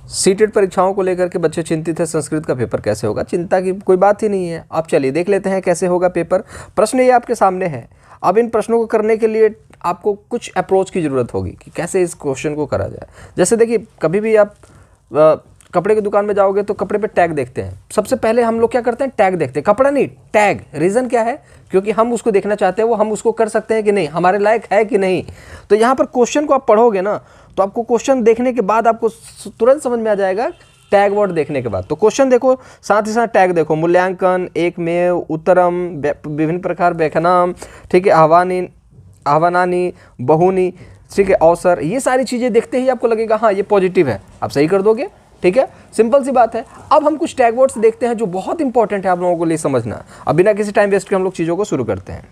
CTET परीक्षाओं को लेकर के बच्चे चिंतित है, संस्कृत का पेपर कैसे होगा। चिंता की कोई बात ही नहीं है। आप चलिए देख लेते हैं कैसे होगा पेपर। प्रश्न ये आपके सामने है। अब इन प्रश्नों को करने के लिए आपको कुछ अप्रोच की ज़रूरत होगी कि कैसे इस क्वेश्चन को करा जाए। जैसे देखिए, कभी भी आप कपड़े की दुकान में जाओगे तो कपड़े पे टैग देखते हैं। सबसे पहले हम लोग क्या करते हैं, टैग देखते हैं, कपड़ा नहीं टैग। रीज़न क्या है, क्योंकि हम उसको देखना चाहते हैं वो हम उसको कर सकते हैं कि नहीं, हमारे लायक है कि नहीं। तो यहाँ पर क्वेश्चन को आप पढ़ोगे ना, तो आपको क्वेश्चन देखने के बाद आपको तुरंत समझ में आ जाएगा, टैग वर्ड देखने के बाद। तो क्वेश्चन देखो, साथ ही साथ टैग देखो, मूल्यांकन, एक में उत्तरम, विभिन्न प्रकार व्याख्यानाम, ठीक है, आह्वानानी, बहुनी, ठीक है, अवसर, ये सारी चीज़ें देखते ही आपको लगेगा हाँ ये पॉजिटिव है, आप सही कर दोगे। ठीक है, सिंपल सी बात है। अब हम कुछ टैग वर्ड्स देखते हैं जो बहुत इंपॉर्टेंट है आप लोगों को लिए समझना। अब बिना किसी टाइम वेस्ट के हम लोग चीज़ों को शुरू करते हैं।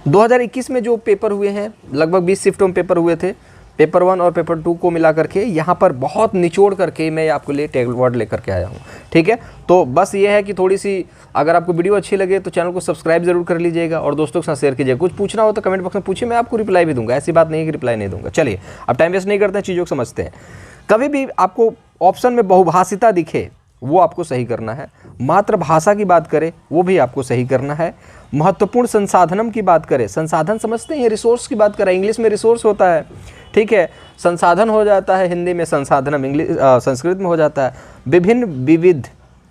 2021 में जो पेपर हुए हैं, लगभग 20 शिफ्टों में पेपर हुए थे, पेपर 1 और पेपर 2 को मिला करके यहाँ पर बहुत निचोड़ करके मैं आपके लिए टैग वर्ड लेकर के आया हूँ। ठीक है, तो बस ये है कि थोड़ी सी, अगर आपको वीडियो अच्छी लगे तो चैनल को सब्सक्राइब जरूर कर लीजिएगा और दोस्तों के साथ शेयर कीजिए। कुछ पूछना हो तो कमेंट बॉक्स में पूछिए, मैं आपको रिप्लाई भी दूंगा, ऐसी बात नहीं है कि रिप्लाई नहीं दूंगा। चलिए अब टाइम वेस्ट नहीं करते हैं, चीज़ों को समझते हैं। कभी भी आपको ऑप्शन में बहुभाषिता दिखे वो आपको सही करना है। मातृभाषा की बात करें वो भी आपको सही करना है। महत्वपूर्ण संसाधनम की बात करें, संसाधन समझते हैं, रिसोर्स की बात करें, इंग्लिश में रिसोर्स होता है, ठीक है, संसाधन हो जाता है हिंदी में, संसाधनम इंग्लिश संस्कृत में हो जाता है। विभिन्न विविध,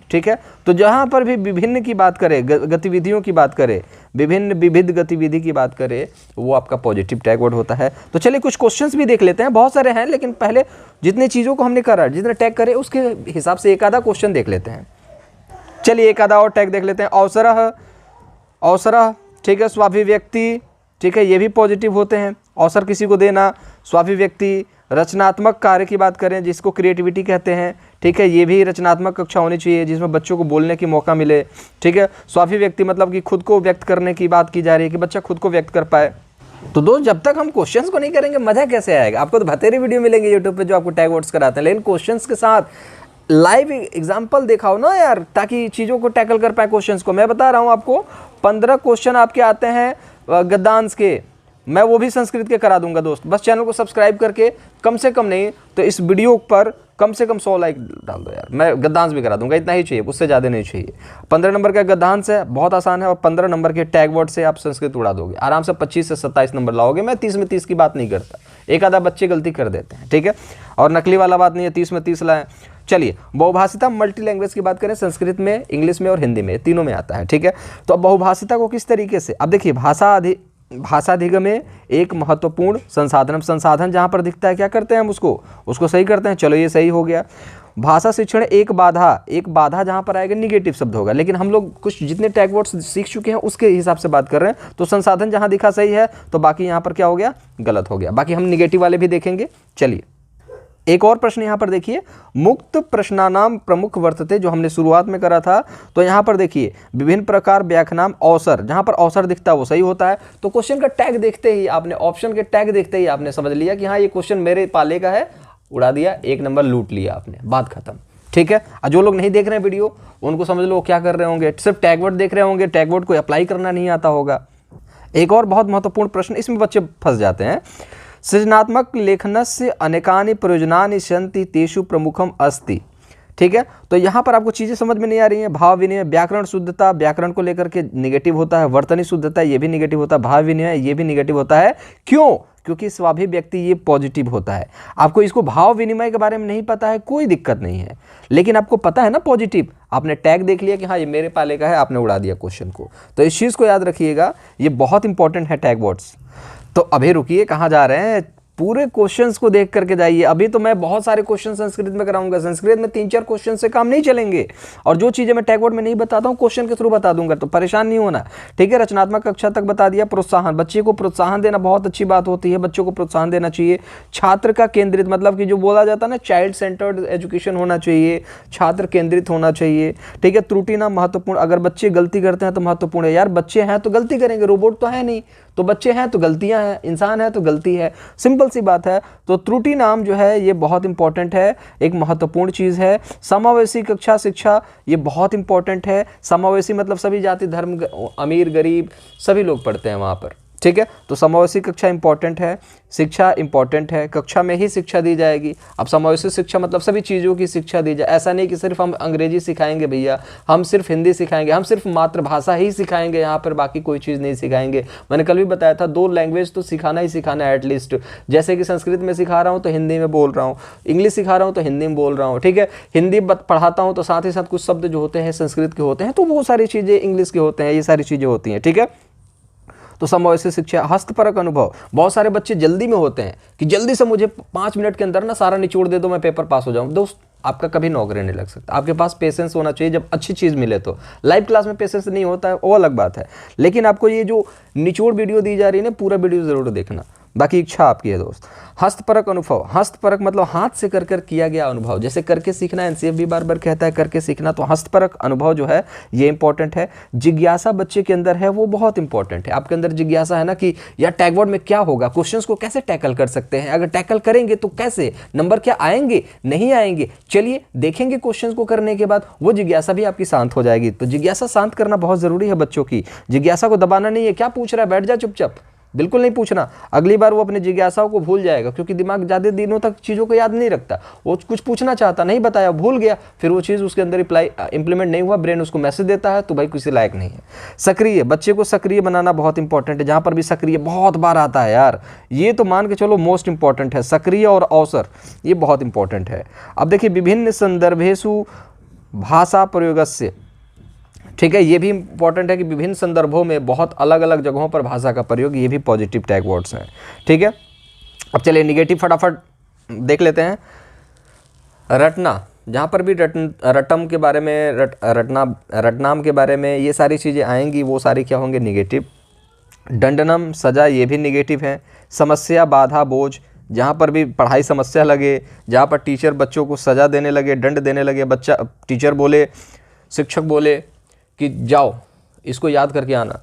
ठीक है, तो जहाँ पर भी विभिन्न की बात करें, गतिविधियों की बात करें, विभिन्न विविध गतिविधि की बात करें, वो आपका पॉजिटिव टैग वर्ड होता है। तो चलिए कुछ क्वेश्चंस भी देख लेते हैं, बहुत सारे हैं, लेकिन पहले जितनी चीज़ों को हमने करा, जितने टैग करे उसके हिसाब से एक आधा क्वेश्चन देख लेते हैं। चलिए एक आधा और टैग देख लेते हैं। अवसरः, अवसरः, ठीक है, स्वाभिव्यक्ति, ठीक है, ये भी पॉजिटिव होते हैं। अवसर किसी को देना, स्वाभिव्यक्ति। रचनात्मक कार्य की बात करें जिसको क्रिएटिविटी कहते हैं, ठीक है, ये भी रचनात्मक कक्षा होनी चाहिए जिसमें बच्चों को बोलने की मौका मिले। ठीक है, स्वाभिव्यक्ति मतलब कि खुद को व्यक्त करने की बात की जा रही है कि बच्चा खुद को व्यक्त कर पाए। तो दोस्त, जब तक हम क्वेश्चंस को नहीं करेंगे मजा कैसे आएगा। आपको तो बतेरे वीडियो मिलेंगे यूट्यूब पे जो आपको टैग वर्ड्स कराते हैं, लेकिन क्वेश्चंस के साथ लाइव एग्जाम्पल दिखाओ ना यार, ताकि चीज़ों को टैकल कर पाए क्वेश्चंस को। मैं बता रहा हूँ आपको 15 क्वेश्चन आपके आते हैं गद्यांश के, मैं वो भी संस्कृत के करा दूंगा दोस्त। बस चैनल को सब्सक्राइब करके कम से कम नहीं तो इस वीडियो पर कम से कम 100 लाइक डाल दो यार, मैं गद्यांश भी करा दूंगा, इतना ही चाहिए, उससे ज़्यादा नहीं चाहिए। 15 नंबर का गद्यांश है, बहुत आसान है, और 15 नंबर के टैग वर्ड से आप संस्कृत उड़ा दोगे आराम से, 25 से 27 नंबर लाओगे। मैं 30 में 30 की बात नहीं करता, एक आधा बच्चे गलती कर देते हैं, ठीक है, और नकली वाला बात नहीं है 30 में 30 लाएँ। चलिए बहुभाषिता, मल्टी लैंग्वेज की बात करें, संस्कृत में, इंग्लिश में और हिंदी में, तीनों में आता है। ठीक है, तो अब बहुभाषिता को किस तरीके से, अब देखिए, भाषाधिगम में एक महत्वपूर्ण संसाधन, संसाधन जहाँ पर दिखता है क्या करते हैं हम उसको सही करते हैं। चलो ये सही हो गया। भाषा शिक्षण एक बाधा जहाँ पर आएगा निगेटिव शब्द होगा, लेकिन हम लोग कुछ जितने टैग वर्ड्स सीख चुके हैं उसके हिसाब से बात कर रहे हैं। तो संसाधन जहाँ दिखा सही है, तो बाकी यहाँ पर क्या हो गया, गलत हो गया। बाकी हम निगेटिव वाले भी देखेंगे। चलिए एक और प्रश्न यहाँ पर देखिए, मुक्त प्रश्नानाम प्रमुख वर्तते, जो हमने शुरुआत में करा था। तो यहाँ पर देखिए, विभिन्न प्रकार व्याख्यानाम, अवसर, जहाँ पर अवसर दिखता है वो सही होता है। तो क्वेश्चन का टैग देखते ही आपने, ऑप्शन के टैग देखते ही आपने समझ लिया कि हाँ ये क्वेश्चन मेरे पाले का है, उड़ा दिया, 1 नंबर लूट लिया आपने, बात खत्म। ठीक है, और जो लोग नहीं देख रहे हैं वीडियो उनको समझ लो क्या कर रहे होंगे, सिर्फ टैग वर्ड देख रहे होंगे, टैग वर्ड को अप्लाई करना नहीं आता होगा। एक और बहुत महत्वपूर्ण प्रश्न, इसमें बच्चे फंस जाते हैं। सृजनात्मक लेखनस्य अनेकानि प्रयोजनानि सन्ति तेषु प्रमुखम अस्ति। ठीक है, तो यहाँ पर आपको चीज़ें समझ में नहीं आ रही हैं। भाव विनिमय, व्याकरण शुद्धता, व्याकरण को लेकर के निगेटिव होता है। वर्तनी शुद्धता, ये भी निगेटिव होता है। भाव विनिमय, ये भी निगेटिव होता है। क्यों? क्योंकि स्वाभिव्यक्ति ये पॉजिटिव होता है। आपको इसको भाव विनिमय के बारे में नहीं पता है, कोई दिक्कत नहीं है, लेकिन आपको पता है ना पॉजिटिव, आपने टैग देख लिया कि हाँ ये मेरे पाले का है, आपने उड़ा दिया क्वेश्चन को। तो इस चीज़ को याद रखिएगा, ये बहुत इंपॉर्टेंट है टैग वर्ड्स। तो अभी रुकिए, कहाँ जा रहे हैं, पूरे क्वेश्चंस को देख करके जाइए। अभी तो मैं बहुत सारे क्वेश्चन संस्कृत में कराऊंगा, संस्कृत में 3-4 क्वेश्चन से काम नहीं चलेंगे, और जो चीज़ें मैं टैग वर्ड में नहीं बताता हूँ क्वेश्चन के थ्रू बता दूंगा, तो परेशान नहीं होना। ठीक है, रचनात्मक कक्षा तक बता दिया। प्रोत्साहन, बच्चे को प्रोत्साहन देना बहुत अच्छी बात होती है, बच्चों को प्रोत्साहन देना चाहिए। छात्र का केंद्रित, मतलब कि जो बोला जाता है ना, चाइल्ड सेंटर्ड एजुकेशन होना चाहिए, छात्र केंद्रित होना चाहिए। ठीक है, त्रुटि ना महत्वपूर्ण, अगर बच्चे गलती करते हैं तो महत्वपूर्ण है यार, बच्चे हैं तो गलती करेंगे, रोबोट तो है नहीं, तो बच्चे हैं तो गलतियां हैं, इंसान है तो गलती है, सिंपल सी बात है। तो त्रुटि नाम जो है ये बहुत इंपॉर्टेंट है, एक महत्वपूर्ण चीज़ है। समावेशी कक्षा शिक्षा, ये बहुत इंपॉर्टेंट है। समावेशी मतलब सभी जाति धर्म, अमीर गरीब सभी लोग पढ़ते हैं वहाँ पर। ठीक है। तो समावेशी कक्षा इंपॉर्टेंट है, शिक्षा इंपॉर्टेंट है, कक्षा में ही शिक्षा दी जाएगी। अब समावेशी शिक्षा मतलब सभी चीज़ों की शिक्षा दी जाए, ऐसा नहीं कि सिर्फ हम अंग्रेजी सिखाएंगे भैया, हम सिर्फ हिंदी सिखाएंगे, हम सिर्फ मातृभाषा ही सिखाएंगे यहाँ पर, बाकी कोई चीज़ नहीं सिखाएंगे। मैंने कल भी बताया था 2 लैंग्वेज तो सिखाना ही सिखाना है एटलीस्ट। जैसे कि संस्कृत में सिखा रहा हूँ तो हिंदी में बोल रहा हूँ, इंग्लिश सिखा रहा हूँ तो हिंदी में बोल रहा हूँ, ठीक है। हिंदी पढ़ाता हूँ तो साथ ही साथ कुछ शब्द जो होते हैं संस्कृत के होते हैं, तो वो सारी चीज़ें इंग्लिश के होते हैं, ये सारी चीज़ें होती हैं, ठीक है। तो समावेशी शिक्षा, हस्तपरक अनुभव। बहुत सारे बच्चे जल्दी में होते हैं कि जल्दी से मुझे 5 मिनट के अंदर ना सारा निचोड़ दे दो, मैं पेपर पास हो जाऊं। दोस्त, आपका कभी नौकरी नहीं लग सकता। आपके पास पेशेंस होना चाहिए जब अच्छी चीज़ मिले तो। लाइव क्लास में पेशेंस नहीं होता है, वो अलग बात है, लेकिन आपको ये जो निचोड़ वीडियो दी जा रही है ना, पूरा वीडियो ज़रूर देखना, बाकी इच्छा आपकी है दोस्त। हस्तपरक अनुभव, हस्तपरक मतलब हाथ से कर कर किया गया अनुभव, जैसे करके सीखना, एनसीएफ भी बार बार कहता है करके सीखना, तो हस्तपरक अनुभव जो है ये इंपॉर्टेंट है। जिज्ञासा बच्चे के अंदर है वो बहुत इंपॉर्टेंट है। आपके अंदर जिज्ञासा है ना कि यार टैग वर्ड में क्या होगा, क्वेश्चंस को कैसे टैकल कर सकते हैं, अगर टैकल करेंगे तो कैसे, नंबर क्या आएंगे नहीं आएंगे, चलिए देखेंगे क्वेश्चंस को करने के बाद, वो जिज्ञासा भी आपकी शांत हो जाएगी। तो जिज्ञासा शांत करना बहुत जरूरी है बच्चों की। जिज्ञासा को दबाना नहीं है, क्या पूछ रहा है बैठ जा चुपचाप, बिल्कुल नहीं पूछना। अगली बार वो अपनी जिज्ञासाओं को भूल जाएगा, क्योंकि दिमाग ज़्यादा दिनों तक चीज़ों को याद नहीं रखता। वो कुछ पूछना चाहता, नहीं बताया, भूल गया, फिर वो चीज़ उसके अंदर इंप्लीमेंट नहीं हुआ, ब्रेन उसको मैसेज देता है तो भाई किसी लायक नहीं है। सक्रिय, बच्चे को सक्रिय बनाना बहुत इंपॉर्टेंट है। जहाँ पर भी सक्रिय बहुत बार आता है यार, ये तो मान के चलो मोस्ट इंपॉर्टेंट है। सक्रिय और अवसर ये बहुत इंपॉर्टेंट है। अब देखिए, विभिन्न संदर्भेषु भाषा प्रयोगस्य, ठीक है, ये भी इंपॉर्टेंट है कि विभिन्न संदर्भों में बहुत अलग अलग जगहों पर भाषा का प्रयोग, ये भी पॉजिटिव टैग वर्ड्स हैं, ठीक है। अब चलिए निगेटिव फटाफट देख लेते हैं। रटना, जहाँ पर भी रटम के बारे में, रटनाम के बारे में ये सारी चीज़ें आएंगी, वो सारी क्या होंगे, निगेटिव। दंडनम, सजा, ये भी निगेटिव है। समस्या, बाधा, बोझ, जहाँ पर भी पढ़ाई समस्या लगे, जहाँ पर टीचर बच्चों को सजा देने लगे, दंड देने लगे, बच्चा टीचर बोले, शिक्षक बोले कि जाओ इसको याद करके आना,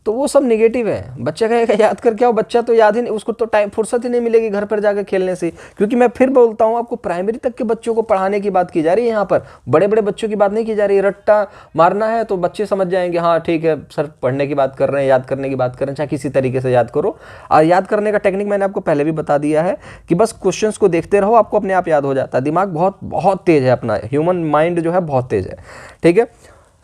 तो वो सब नेगेटिव है। बच्चा कहेगा याद करके आओ, बच्चा तो याद ही नहीं, उसको तो टाइम फुर्सत ही नहीं मिलेगी घर पर जाकर खेलने से। क्योंकि मैं फिर बोलता हूँ आपको, प्राइमरी तक के बच्चों को पढ़ाने की बात की जा रही है, यहाँ पर बड़े बड़े बच्चों की बात नहीं की जा रही है। रट्टा मारना है तो बच्चे समझ जाएंगे, हाँ ठीक है सर पढ़ने की बात कर रहे हैं, याद करने की बात कर रहे हैं, चाहे किसी तरीके से याद करो। और याद करने का टेक्निक मैंने आपको पहले भी बता दिया है कि बस क्वेश्चंस को देखते रहो, आपको अपने आप याद हो जाता है। दिमाग बहुत बहुत तेज है, अपना ह्यूमन माइंड जो है बहुत तेज है, ठीक है।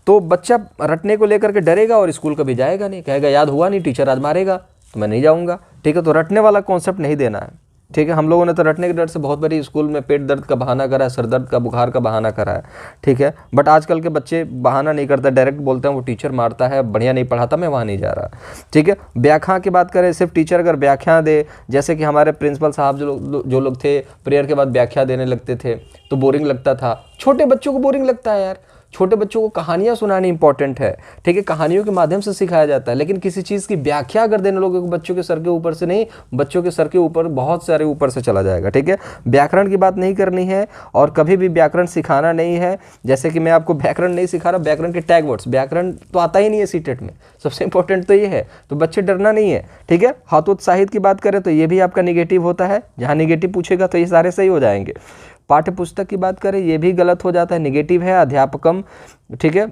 तो बच्चा रटने को लेकर के डरेगा और स्कूल कभी जाएगा नहीं, कहेगा याद हुआ नहीं, टीचर आज मारेगा तो मैं नहीं जाऊंगा, ठीक है। तो रटने वाला कॉन्सेप्ट नहीं देना है, ठीक है। हम लोगों ने तो रटने के डर से बहुत बड़ी स्कूल में पेट दर्द का बहाना करा है, सर दर्द का, बुखार का बहाना करा है, ठीक है। बट आजकल के बच्चे बहाना नहीं करते, डायरेक्ट बोलते हैं वो टीचर मारता है, बढ़िया नहीं पढ़ाता, मैं वहाँ नहीं जा रहा, ठीक है। व्याख्या की बात करें, सिर्फ टीचर अगर व्याख्या दे, जैसे कि हमारे प्रिंसिपल साहब जो लोग थे प्रेयर के बाद व्याख्या देने लगते थे तो बोरिंग लगता था। छोटे बच्चों को बोरिंग लगता है यार, छोटे बच्चों को कहानियाँ सुनानी इंपॉर्टेंट है, ठीक है। कहानियों के माध्यम से सिखाया जाता है, लेकिन किसी चीज़ की व्याख्या अगर देने लोगों को बच्चों के सर के ऊपर से नहीं, बच्चों के सर के ऊपर बहुत सारे ऊपर से चला जाएगा, ठीक है। व्याकरण की बात नहीं करनी है और कभी भी व्याकरण सिखाना नहीं है। जैसे कि मैं आपको व्याकरण नहीं सिखा रहा, व्याकरण के टैग वर्ड्स, व्याकरण तो आता ही नहीं है सीटेट में, सबसे इंपॉर्टेंट तो ये है। तो बच्चे डरना नहीं है, ठीक है। हतोत्साहित की बात करें तो ये भी आपका निगेटिव होता है, जहाँ निगेटिव पूछेगा तो ये सारे सही हो जाएंगे। पाठ्य पुस्तक की बात करें, ये भी गलत हो जाता है, निगेटिव है। अध्यापकम, ठीक है,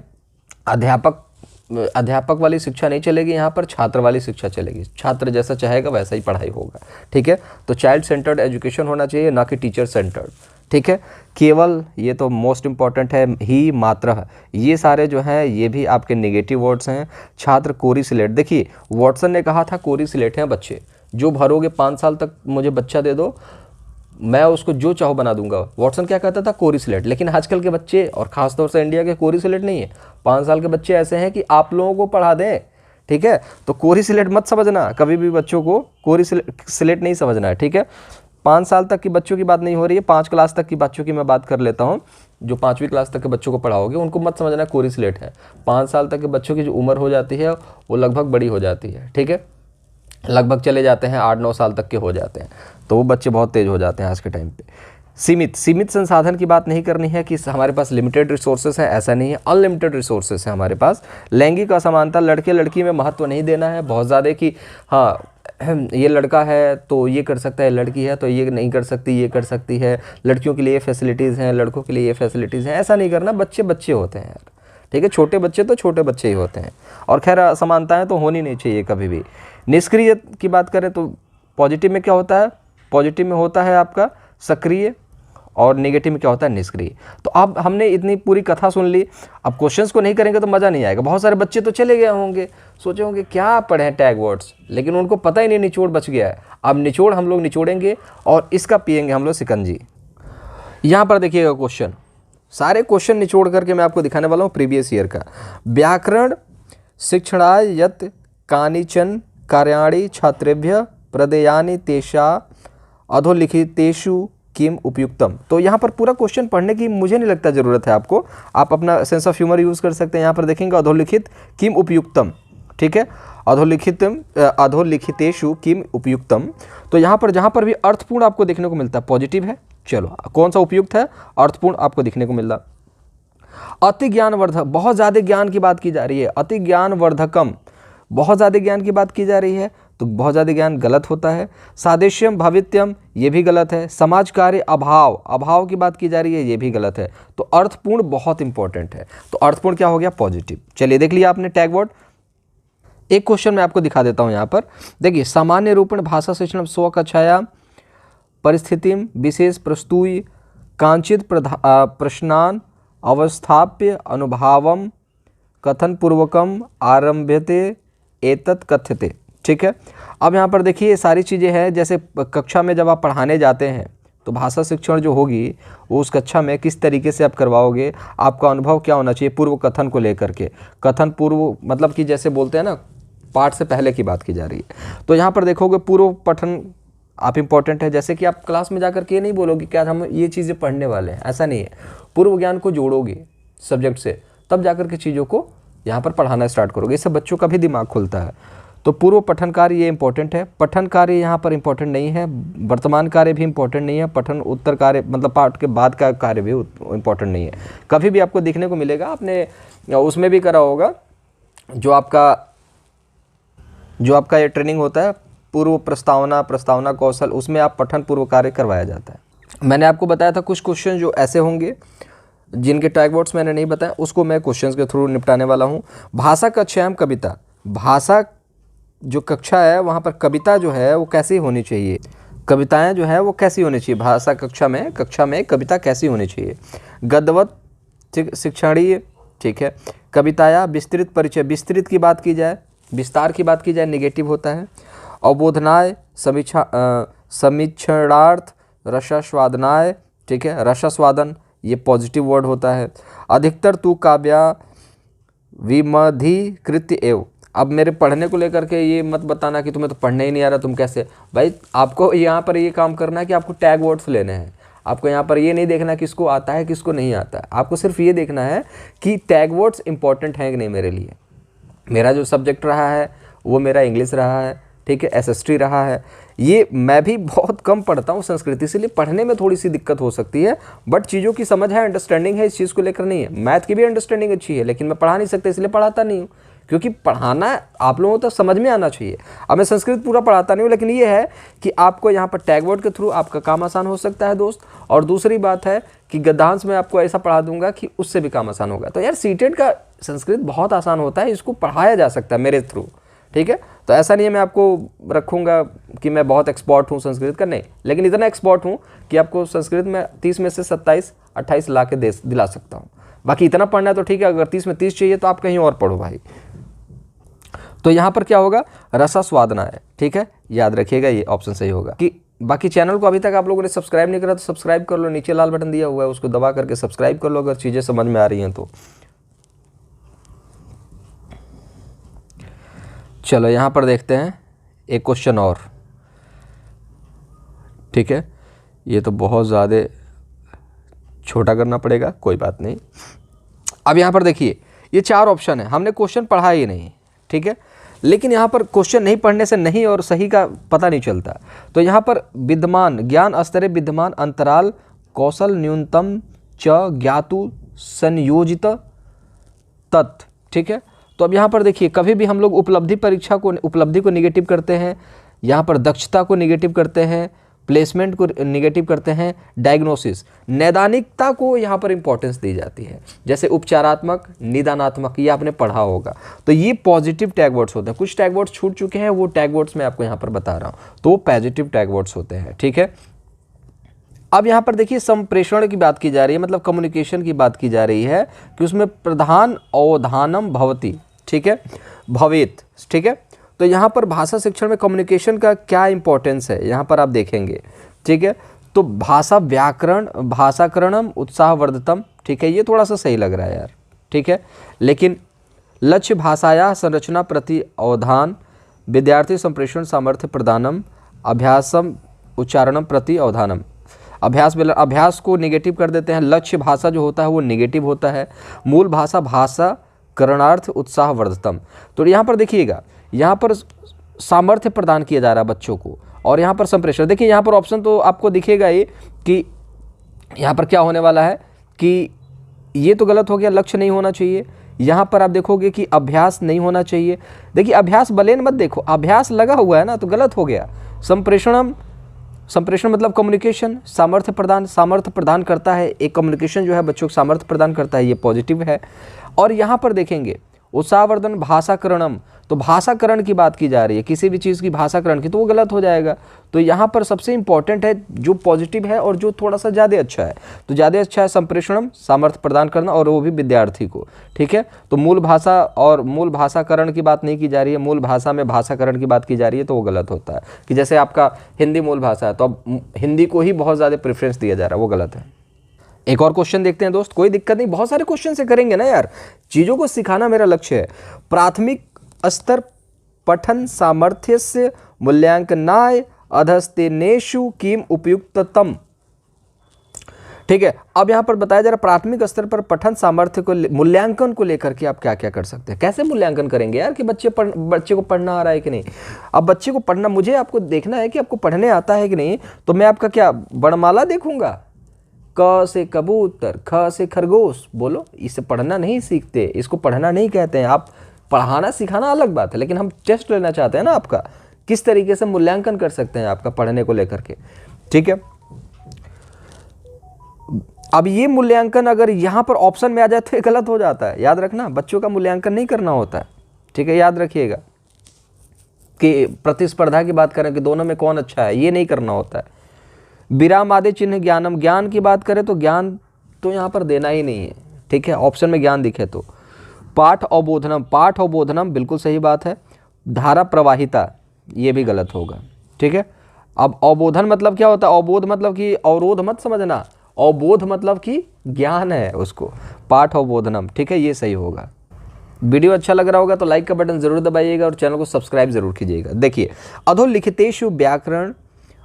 अध्यापक वाली शिक्षा नहीं चलेगी यहाँ पर, छात्र वाली शिक्षा चलेगी। छात्र जैसा चाहेगा वैसा ही पढ़ाई होगा, ठीक है। तो चाइल्ड सेंटर्ड एजुकेशन होना चाहिए, ना कि टीचर सेंटर्ड, ठीक है। केवल, ये तो मोस्ट इंपॉर्टेंट है। ही, मात्र, ये सारे जो हैं ये भी आपके निगेटिव वर्ड्स हैं। छात्र, कोरी स्लेट, देखिए वॉटसन ने कहा था कोरी स्लेट हैं बच्चे, जो भरोगे 5 साल तक मुझे बच्चा दे दो, मैं उसको जो चाहो बना दूंगा। वॉटसन क्या कहता था, कोरी स्लेट। लेकिन आजकल के बच्चे और ख़ासतौर से इंडिया के कोरी स्लेट नहीं है। 5 साल के बच्चे ऐसे हैं कि आप लोगों को पढ़ा दें, ठीक है। तो कोरी स्लेट मत समझना, कभी भी बच्चों को कोरी स्लेट नहीं समझना है, ठीक है। 5 साल तक की बच्चों की बात नहीं हो रही है, 5 क्लास तक की बच्चों की मैं बात कर लेता हूँ। जो 5वीं क्लास तक के बच्चों को पढ़ाओगे उनको मत समझना कोरी स्लेट है। 5 साल तक के बच्चों की जो उम्र हो जाती है वो लगभग बड़ी हो जाती है, ठीक है। लगभग चले जाते हैं 8-9 साल तक के हो जाते हैं, तो वो बच्चे बहुत तेज हो जाते हैं आज के टाइम पे। सीमित संसाधन की बात नहीं करनी है कि हमारे पास लिमिटेड रिसोर्सेस है, ऐसा नहीं है, अनलिमिटेड रिसोर्सेस है हमारे पास। लैंगिक असमानता, लड़के लड़की में महत्व नहीं देना है बहुत ज़्यादा कि हाँ ये लड़का है तो ये कर सकता है, लड़की है तो ये नहीं कर सकती, ये कर सकती है, लड़कियों के लिए फैसिलिटीज़ हैं, लड़कों के लिए ये फैसिलिटीज़ हैं, ऐसा नहीं करना। बच्चे बच्चे होते हैं यार, ठीक है। छोटे बच्चे तो छोटे बच्चे ही होते हैं। और खैर असमानताएँ तो होनी नहीं चाहिए कभी भी। निष्क्रिय की बात करें तो पॉजिटिव में क्या होता है, पॉजिटिव में होता है आपका सक्रिय और नेगेटिव में क्या होता है निष्क्रिय। तो अब हमने इतनी पूरी कथा सुन ली, अब क्वेश्चंस को नहीं करेंगे तो मज़ा नहीं आएगा। बहुत सारे बच्चे तो चले गए होंगे, सोचे होंगे क्या पढ़े हैं टैग वर्ड्स, लेकिन उनको पता ही नहीं निचोड़ बच गया है। अब निचोड़ हम लोग निचोड़ेंगे और इसका पिएंगे हम लोग शिकंजी। यहाँ पर देखिएगा क्वेश्चन, सारे क्वेश्चन निचोड़ करके मैं आपको दिखाने वाला हूँ प्रीवियस ईयर का। व्याकरण शिक्षणाय यत् कानिचन कार्याणि छात्रेभ्य प्रदेयानि तेषा अधोलिखितेषु किम उपयुक्तम। तो यहाँ पर पूरा क्वेश्चन पढ़ने की मुझे नहीं लगता ज़रूरत है आपको, आप अपना सेंस ऑफ ह्यूमर यूज़ कर सकते हैं। यहाँ पर देखेंगे अधोलिखित किम उपयुक्तम, ठीक है, अधोलिखितेषु किम उपयुक्तम। तो यहाँ पर जहाँ पर भी अर्थपूर्ण आपको देखने को मिलता है पॉजिटिव है, चलो कौन सा उपयुक्त है, अर्थपूर्ण आपको दिखने को मिल रहा। अति ज्ञानवर्धक, बहुत ज़्यादा ज्ञान की बात की जा रही है, अति ज्ञानवर्धकम, बहुत ज़्यादा ज्ञान की बात की जा रही है, तो बहुत ज़्यादा ज्ञान गलत होता है। सादृश्यम भवित्यम, ये भी गलत है। समाज कार्य अभाव, अभाव की बात की जा रही है, ये भी गलत है। तो अर्थपूर्ण बहुत इंपॉर्टेंट है, तो अर्थपूर्ण क्या हो गया, पॉजिटिव। चलिए देख लिया आपने टैग वर्ड। एक क्वेश्चन मैं आपको दिखा देता हूँ यहाँ पर, देखिए सामान्य रूपेण भाषा शिक्षण स्व कक्षाया परिस्थितिम विशेष प्रस्तुय कांचित प्रश्नान अवस्थाप्य अनुभावम कथनपूर्वकम आरभ्यते एतत् कथ्यते, ठीक है। अब यहाँ पर देखिए ये सारी चीज़ें हैं, जैसे कक्षा में जब आप पढ़ाने जाते हैं तो भाषा शिक्षण जो होगी वो उस कक्षा में किस तरीके से आप करवाओगे, आपका अनुभव क्या होना चाहिए पूर्व कथन को लेकर के। कथन पूर्व मतलब कि जैसे बोलते हैं ना, पाठ से पहले की बात की जा रही है। तो यहाँ पर देखोगे पूर्व पठन आप इम्पॉर्टेंट है, जैसे कि आप क्लास में जाकर के ये नहीं बोलोगे क्या हम ये चीज़ें पढ़ने वाले हैं, ऐसा नहीं है। पूर्व ज्ञान को जोड़ोगे सब्जेक्ट से, तब जाकर के चीज़ों को यहाँ पर पढ़ाना स्टार्ट करोगे, इससे बच्चों का भी दिमाग खुलता है। तो पूर्व पठन कार्य ये इंपॉर्टेंट है, पठन कार्य यहाँ पर इंपॉर्टेंट नहीं है, वर्तमान कार्य भी इंपॉर्टेंट नहीं है, पठन उत्तर कार्य मतलब पाठ के बाद का कार्य भी इंपॉर्टेंट नहीं है। कभी भी आपको देखने को मिलेगा, आपने उसमें भी करा होगा, जो आपका ये ट्रेनिंग होता है पूर्व प्रस्तावना कौशल, उसमें आप पठन पूर्व कार्य करवाया जाता है। मैंने आपको बताया था कुछ क्वेश्चन जो ऐसे होंगे जिनके टैग वर्ड्स मैंने नहीं बताया, उसको मैं क्वेश्चंस के थ्रू निपटाने वाला हूँ। भाषा कक्षायाम कविता, भाषा जो कक्षा है वहाँ पर कविता जो है वो कैसी होनी चाहिए, कविताएं जो है वो कैसी होनी चाहिए, भाषा कक्षा में कविता कैसी होनी चाहिए। गद्यवत शिक्षणीय, ठीक है। कविताया विस्तृत परिचय, विस्तृत की बात की जाए, विस्तार की बात की जाए नेगेटिव होता है। अवबोधनाय समीक्षणार्थ रसास्वादनाय, ठीक है, रसास्वादन ये पॉजिटिव वर्ड होता है। अधिकतर तू काव्या विमधीकृत्य एव, अब मेरे पढ़ने को लेकर के ये मत बताना कि तुम्हें तो पढ़ने ही नहीं आ रहा, तुम कैसे। भाई आपको यहाँ पर ये काम करना है कि आपको टैग वर्ड्स लेने हैं, आपको यहाँ पर ये नहीं देखना किसको आता है किसको नहीं आता है, आपको सिर्फ ये देखना है कि टैग वर्ड्स इंपॉर्टेंट हैं कि नहीं मेरे लिए। मेरा जो सब्जेक्ट रहा है वो मेरा इंग्लिश रहा है, ठीक है, एसएसटी रहा है। ये मैं भी बहुत कम पढ़ता हूँ संस्कृत, इसीलिए पढ़ने में थोड़ी सी दिक्कत हो सकती है, बट चीज़ों की समझ है, अंडरस्टैंडिंग है, इस चीज़ को लेकर नहीं है। मैथ की भी अंडरस्टैंडिंग अच्छी है, लेकिन मैं पढ़ा नहीं सकता इसलिए पढ़ाता नहीं हूँ, क्योंकि पढ़ाना आप लोगों को तो समझ में आना चाहिए। अब मैं संस्कृत पूरा पढ़ाता नहीं हूँ, लेकिन ये है कि आपको यहाँ पर टैग वर्ड के थ्रू आपका काम आसान हो सकता है दोस्त। और दूसरी बात है कि गद्यांश में आपको ऐसा पढ़ा दूंगा कि उससे भी काम आसान होगा। तो यार सीटेट का संस्कृत बहुत आसान होता है, इसको पढ़ाया जा सकता है मेरे थ्रू, ठीक है। तो ऐसा नहीं है मैं आपको रखूँगा कि मैं बहुत एक्सपर्ट हूँ संस्कृत का, नहीं, लेकिन इतना एक्सपर्ट हूँ कि आपको संस्कृत में 30 में से 27-28 ला के दिला सकता हूँ। बाकी इतना पढ़ना है तो ठीक है, अगर 30 में 30 चाहिए तो आप कहीं और पढ़ो भाई। तो यहाँ पर क्या होगा, रसास्वादना है, ठीक है, याद रखिएगा ये ऑप्शन सही होगा। कि बाकी चैनल को अभी तक आप लोगों ने सब्सक्राइब नहीं करा तो सब्सक्राइब कर लो, नीचे लाल बटन दिया हुआ है उसको दबा करके सब्सक्राइब कर लो अगर चीज़ें समझ में आ रही हैं तो। चलो यहाँ पर देखते हैं एक क्वेश्चन और, ठीक है, ये तो बहुत ज़्यादा छोटा करना पड़ेगा, कोई बात नहीं। अब यहाँ पर देखिए ये 4 ऑप्शन है, हमने क्वेश्चन पढ़ा ही नहीं, ठीक है, लेकिन यहाँ पर क्वेश्चन नहीं पढ़ने से नहीं और सही का पता नहीं चलता। तो यहाँ पर विद्यमान ज्ञान स्तरे विद्यमान अंतराल कौशल न्यूनतम च ज्ञातु संयोजित तत्, ठीक है। तो अब यहाँ पर देखिए कभी भी हम लोग उपलब्धि को निगेटिव करते हैं, यहाँ पर दक्षता को निगेटिव करते हैं, प्लेसमेंट को निगेटिव करते हैं, डायग्नोसिस, नैदानिकता को यहाँ पर इंपॉर्टेंस दी जाती है, जैसे उपचारात्मक, निदानात्मक, ये आपने पढ़ा होगा। तो ये पॉजिटिव टैग वर्ड्स होते हैं। कुछ टैग वर्ड्स छूट चुके हैं, वो टैग वर्ड्स मैं आपको यहाँ पर बता रहा हूँ, तो पॉजिटिव टैग वर्ड्स होते हैं, ठीक है। अब यहाँ पर देखिए संप्रेषण की बात की जा रही है, मतलब कम्युनिकेशन की बात की जा रही है कि उसमें प्रधान अवधानम भवति, ठीक है, भवेत, ठीक है। तो यहाँ पर भाषा शिक्षण में कम्युनिकेशन का क्या इंपॉर्टेंस है यहाँ पर आप देखेंगे, ठीक है। तो भाषा व्याकरण, भाषाकरणम उत्साहवर्धतम, ठीक है, ये थोड़ा सा सही लग रहा है यार, ठीक है। लेकिन लक्ष्य भाषाया संरचना प्रति अवधान, विद्यार्थी संप्रेषण सामर्थ्य प्रदानम, अभ्यासम उच्चारणम प्रति अवधानम, अभ्यास को निगेटिव कर देते हैं। लक्ष्य भाषा जो होता है वो निगेटिव होता है। मूल भाषा भाषा करणार्थ उत्साहवर्धतम। तो यहाँ पर देखिएगा, यहाँ पर सामर्थ्य प्रदान किया जा रहा है बच्चों को, और यहाँ पर संप्रेषण, देखिए यहाँ पर ऑप्शन तो आपको दिखेगा ही कि यहाँ पर क्या होने वाला है कि ये तो गलत हो गया, लक्ष्य नहीं होना चाहिए। यहाँ पर आप देखोगे कि अभ्यास नहीं होना चाहिए। देखिए अभ्यास बलेन मत देखो, अभ्यास लगा हुआ है ना, तो गलत हो गया। संप्रेषण मतलब कम्युनिकेशन, सामर्थ्य प्रदान करता है, एक कम्युनिकेशन जो है बच्चों को सामर्थ्य प्रदान करता है, ये पॉजिटिव है। और यहाँ पर देखेंगे उत्साहवर्धन भाषाकरणम, तो भाषाकरण की बात की जा रही है, किसी भी चीज़ की भाषाकरण की, तो वो गलत हो जाएगा। तो यहाँ पर सबसे इंपॉर्टेंट है जो पॉजिटिव है और जो थोड़ा सा ज़्यादा अच्छा है, तो ज़्यादा अच्छा है संप्रेषणम, सामर्थ्य प्रदान करना, और वो भी विद्यार्थी को, ठीक है। तो मूल भाषा और मूल भाषाकरण की बात नहीं की जा रही है, मूल भाषा में भाषाकरण की बात की जा रही है, तो वो गलत होता है। कि जैसे आपका हिंदी मूल भाषा है, तो अब हिंदी को ही बहुत ज़्यादा प्रेफरेंस दिया जा रहा है, वो गलत है। एक और क्वेश्चन देखते हैं दोस्त, कोई दिक्कत नहीं, बहुत सारे क्वेश्चन से करेंगे ना यार, चीज़ों को सिखाना मेरा लक्ष्य है। प्राथमिक स्तर पठन सामर्थ्य से मूल्यांकनाय अधस्तेनेषु किम उपयुक्ततम, ठीक है। अब यहाँ पर बताया जा रहा है प्राथमिक स्तर पर पठन सामर्थ्य को मूल्यांकन को लेकर के आप क्या क्या कर सकते हैं, कैसे मूल्यांकन करेंगे यार कि बच्चे को पढ़ना आ रहा है कि नहीं। अब बच्चे को पढ़ना, मुझे आपको देखना है कि आपको पढ़ने आता है कि नहीं, तो मैं आपका क्या वर्णमाला देखूंगा, क से कबूतर, ख से खरगोश, बोलो, इसे पढ़ना नहीं सीखते, इसको पढ़ना नहीं कहते हैं। आप पढ़ाना सिखाना अलग बात है, लेकिन हम टेस्ट लेना चाहते हैं ना आपका, किस तरीके से मूल्यांकन कर सकते हैं आपका पढ़ने को लेकर के, ठीक है। अब ये मूल्यांकन अगर यहाँ पर ऑप्शन में आ जाए तो ये गलत हो जाता है, याद रखना, बच्चों का मूल्यांकन नहीं करना होता है, ठीक है, याद रखिएगा। कि प्रतिस्पर्धा की बात करें कि दोनों में कौन अच्छा है, ये नहीं करना होता है। विराम आदि चिन्ह ज्ञानम, ज्ञान की बात करें तो ज्ञान तो यहाँ पर देना ही नहीं है, ठीक है, ऑप्शन में ज्ञान दिखे तो। पाठ अवबोधनम, पाठ अवबोधनम बिल्कुल सही बात है। धारा प्रवाहिता, ये भी गलत होगा, ठीक है। अब अवबोधन मतलब क्या होता है, अवबोध मतलब कि अवरोध मत समझना, अवबोध मतलब कि ज्ञान है उसको, पाठ अवबोधनम, ठीक है, ये सही होगा। वीडियो अच्छा लग रहा होगा तो लाइक का बटन जरूर दबाइएगा और चैनल को सब्सक्राइब जरूर कीजिएगा। देखिए अधोलिखितेषु व्याकरण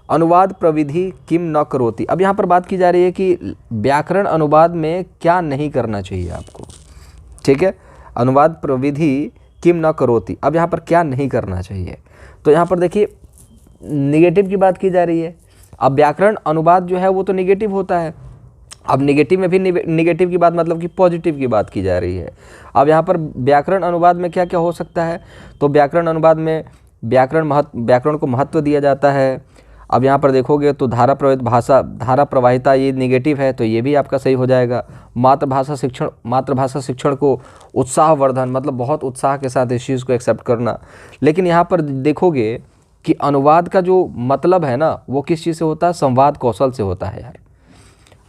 अनुवाद प्रविधि किम न करोति, अब यहाँ पर बात की जा रही है कि व्याकरण अनुवाद में क्या नहीं करना चाहिए आपको, ठीक है। अनुवाद प्रविधि किम न करोति, अब यहाँ पर क्या नहीं करना चाहिए, तो यहाँ पर देखिए निगेटिव की बात की जा रही है। अब व्याकरण अनुवाद जो है वो तो निगेटिव होता है, अब निगेटिव में भी निगेटिव की बात मतलब कि पॉजिटिव की बात की जा रही है। अब यहाँ पर व्याकरण अनुवाद में क्या क्या हो सकता है, तो व्याकरण अनुवाद में व्याकरण को महत्व दिया जाता है। अब यहाँ पर देखोगे तो धारा प्रवाहिता ये निगेटिव है, तो ये भी आपका सही हो जाएगा। मातृभाषा शिक्षण को उत्साहवर्धन मतलब बहुत उत्साह के साथ इस चीज़ को एक्सेप्ट करना। लेकिन यहाँ पर देखोगे कि अनुवाद का जो मतलब है ना वो किस चीज़ से होता है, संवाद कौशल से होता है यार।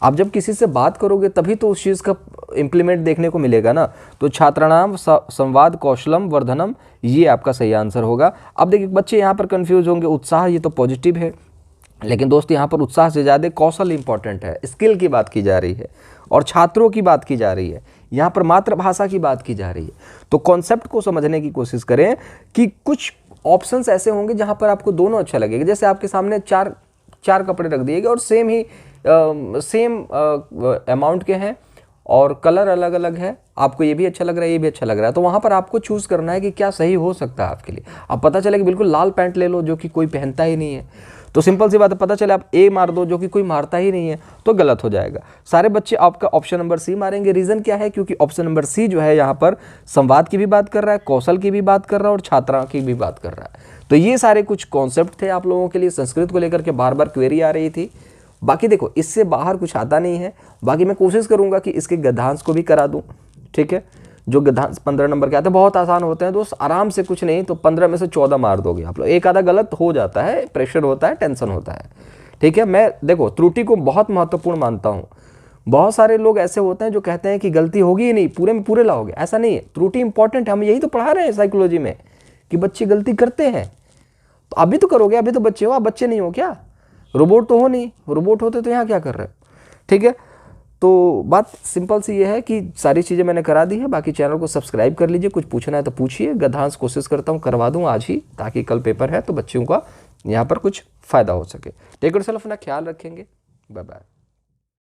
आप जब किसी से बात करोगे तभी तो उस चीज़ का इम्प्लीमेंट देखने को मिलेगा ना, तो छात्राणाम संवाद कौशलम वर्धनम, ये आपका सही आंसर होगा। अब देखिए बच्चे यहाँ पर कंफ्यूज होंगे, उत्साह ये तो पॉजिटिव है, लेकिन दोस्त यहाँ पर उत्साह से ज़्यादा कौशल इंपॉर्टेंट है, स्किल की बात की जा रही है और छात्रों की बात की जा रही है, यहाँ पर मातृभाषा की बात की जा रही है। तो कॉन्सेप्ट को समझने की कोशिश करें कि कुछ ऑप्शंस ऐसे होंगे जहाँ पर आपको दोनों अच्छा लगेगा। जैसे आपके सामने चार कपड़े रख दिए गए और सेम अमाउंट के हैं और कलर अलग अलग है, आपको ये भी अच्छा लग रहा है, ये भी अच्छा लग रहा है, तो वहाँ पर आपको चूज़ करना है कि क्या सही हो सकता है आपके लिए। अब पता चले कि बिल्कुल लाल पैंट ले लो जो कि कोई पहनता ही नहीं है, तो सिंपल सी बात है, पता चले आप ए मार दो जो कि कोई मारता ही नहीं है तो गलत हो जाएगा। सारे बच्चे आपका ऑप्शन नंबर सी मारेंगे। रीज़न क्या है? क्योंकि ऑप्शन नंबर सी जो है यहाँ पर संवाद की भी बात कर रहा है, कौशल की भी बात कर रहा है और छात्रा की भी बात कर रहा है। तो ये सारे कुछ कॉन्सेप्ट थे आप लोगों के लिए, संस्कृत को लेकर के बार बार क्वेरी आ रही थी। बाकी देखो, इससे बाहर कुछ आता नहीं है। बाकी मैं कोशिश करूँगा कि इसके गद्यांश को भी करा दूँ, ठीक है। जो गद्यांश 15 नंबर के आते हैं बहुत आसान होते हैं दोस्त, आराम से, कुछ नहीं तो 15 में से 14 मार दोगे आप लोग। एक आधा गलत हो जाता है, प्रेशर होता है, टेंशन होता है, ठीक है। मैं देखो त्रुटि को बहुत महत्वपूर्ण मानता हूँ। बहुत सारे लोग ऐसे होते हैं जो कहते हैं कि गलती होगी ही नहीं, पूरे में पूरे लाओगे, ऐसा नहीं है। त्रुटि इंपॉर्टेंट है, हम यही तो पढ़ा रहे हैं साइकोलॉजी में कि बच्चे गलती करते हैं। तो अभी तो करोगे, अभी तो बच्चे हो, आप बच्चे नहीं हो क्या? रोबोट तो हो नहीं, रोबोट होते तो यहाँ क्या कर रहे हो, ठीक है। तो बात सिंपल सी ये है कि सारी चीज़ें मैंने करा दी है। बाकी चैनल को सब्सक्राइब कर लीजिए, कुछ पूछना है तो पूछिए। गद्यांश कोशिश करता हूँ करवा दूँ आज ही, ताकि कल पेपर है तो बच्चों का यहाँ पर कुछ फ़ायदा हो सके। टेक केयर, अपना ख्याल रखेंगे। Bye bye.